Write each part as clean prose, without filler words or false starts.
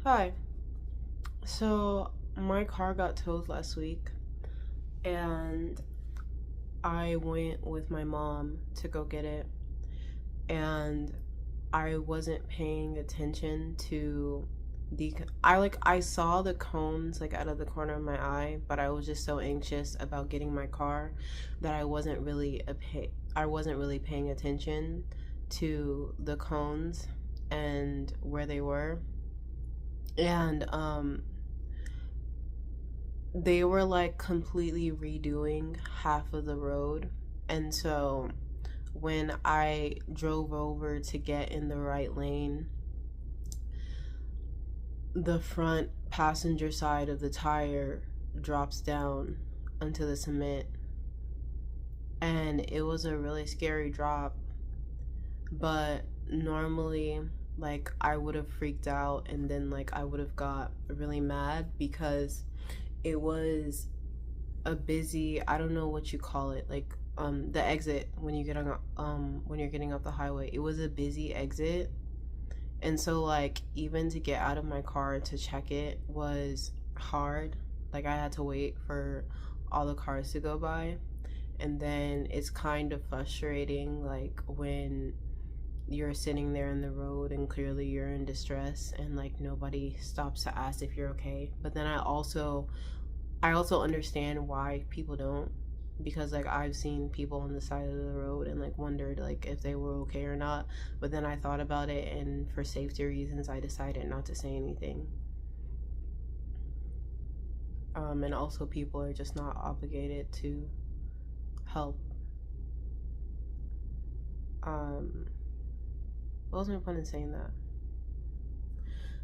Hi. So my car got towed last week and I went with my mom to go get it, and I wasn't paying attention to I saw the cones like out of the corner of my eye, but I was just so anxious about getting my car that I wasn't really paying attention to the cones and where they were. And they were like completely redoing half of the road. And so when I drove over to get in the right lane, the front passenger side of the tire drops down onto the cement. And it was a really scary drop. But normally, like, I would have freaked out and then, like, I would have got really mad because it was a busy, I don't know what you call it, like the exit when you're getting off the highway. It was a busy exit. And so like even to get out of my car to check it was hard. Like I had to wait for all the cars to go by. And then it's kind of frustrating like when you're sitting there in the road and clearly you're in distress and like nobody stops to ask if you're okay. But then I also understand why people don't, because like I've seen people on the side of the road and like wondered like if they were okay or not. But then I thought about it, and for safety reasons I decided not to say anything. And also people are just not obligated to help. um what was my point in saying that?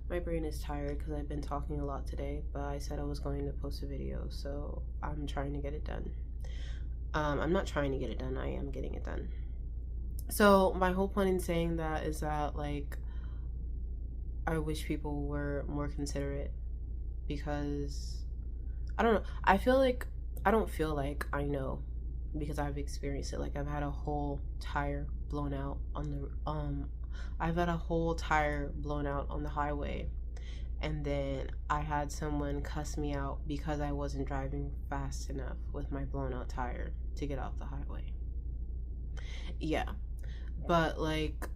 My brain is tired because I've been talking a lot today, but I said I was going to post a video, so I'm trying to get it done. I'm not trying to get it done, I am getting it done. So my whole point in saying that is that like I wish people were more considerate, because I don't know. I don't feel like I know, because I've experienced it. Like I've had a whole tire blown out on the I've had a whole tire blown out on the highway, and then I had someone cuss me out because I wasn't driving fast enough with my blown out tire to get off the highway. Yeah, but like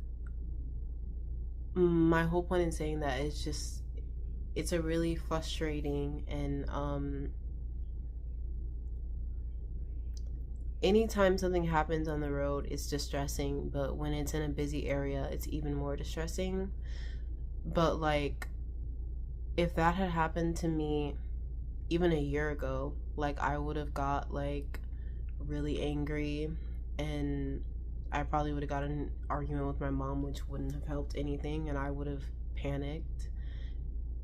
my whole point in saying that is just it's a really frustrating and anytime something happens on the road it's distressing, but when it's in a busy area it's even more distressing. But like if that had happened to me even a year ago, like I would have got like really angry, and I probably would have got in an argument with my mom, which wouldn't have helped anything, and I would have panicked,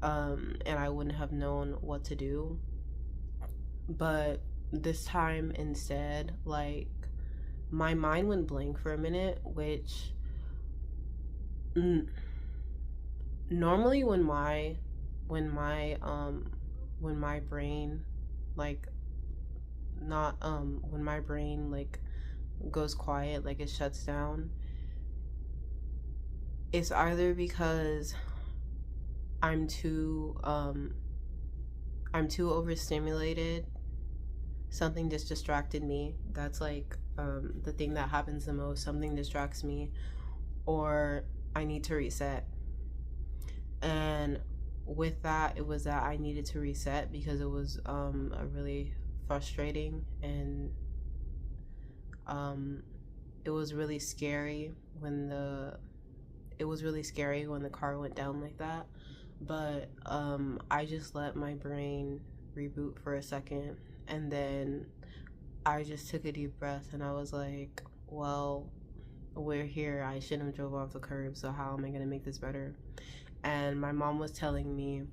and I wouldn't have known what to do. But this time instead, like my mind went blank for a minute, which n- normally when my brain like not when my brain like goes quiet, like it shuts down, it's either because I'm too um I'm too overstimulated, something just distracted me. That's like the thing that happens the most. Something distracts me, or I need to reset. And with that, it was that I needed to reset because it was a really frustrating, and um, it was really scary when the car went down like that. But I just let my brain reboot for a second, and then I just took a deep breath and I was like, well, we're here. I shouldn't have drove off the curb, so how am I gonna make this better? And my mom was telling me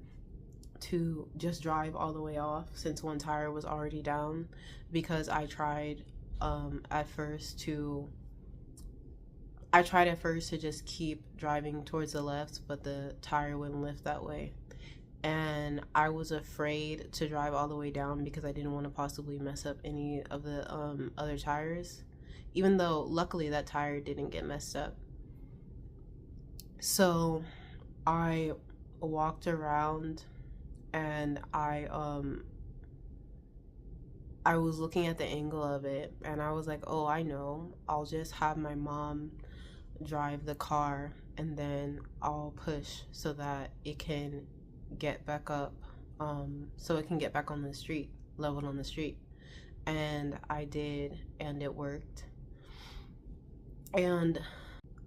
to just drive all the way off since one tire was already down, because at first to I tried at first to just keep driving towards the left, but the tire wouldn't lift that way. And I was afraid to drive all the way down because I didn't want to possibly mess up any of the other tires, even though luckily that tire didn't get messed up. So I walked around and I was looking at the angle of it and I was like, oh, I know. I'll just have my mom drive the car and then I'll push so that it can get back up, so it can get back on the street, leveled on the street. And I did, and it worked. And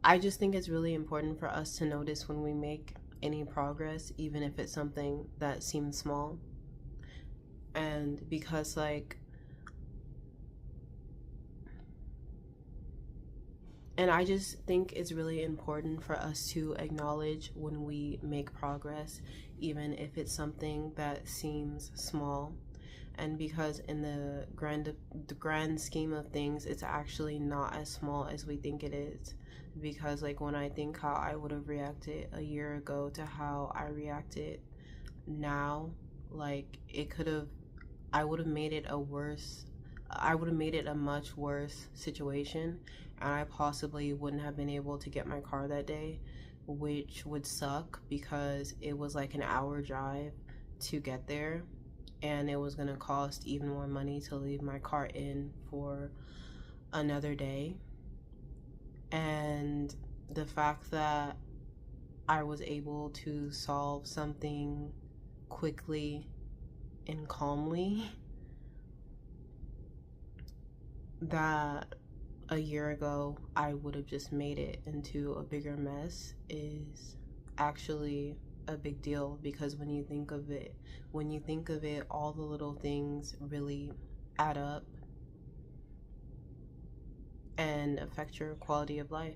I just think it's really important for us to notice when we make any progress, even if it's something that seems small. And because, like, and I just think it's really important for us to acknowledge when we make progress, even if it's something that seems small. And because in the grand scheme of things, it's actually not as small as we think it is. Because like when I think how I would have reacted a year ago to how I reacted now, like it could have, I would have made it a worse, I would have made it a much worse situation, and I possibly wouldn't have been able to get my car that day, which would suck because it was like an hour drive to get there, and it was going to cost even more money to leave my car in for another day. And the fact that I was able to solve something quickly and calmly that a year ago I would have just made it into a bigger mess is actually a big deal, because when you think of it, all the little things really add up and affect your quality of life.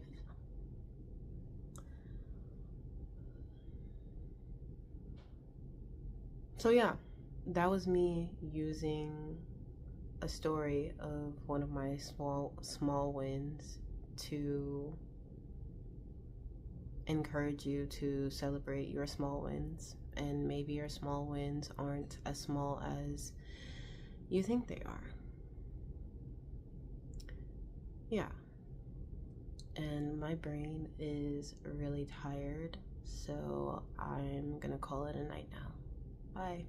So yeah, that was me using a story of one of my small wins to encourage you to celebrate your small wins. And maybe your small wins aren't as small as you think they are. Yeah. And my brain is really tired, so I'm gonna call it a night now. Bye.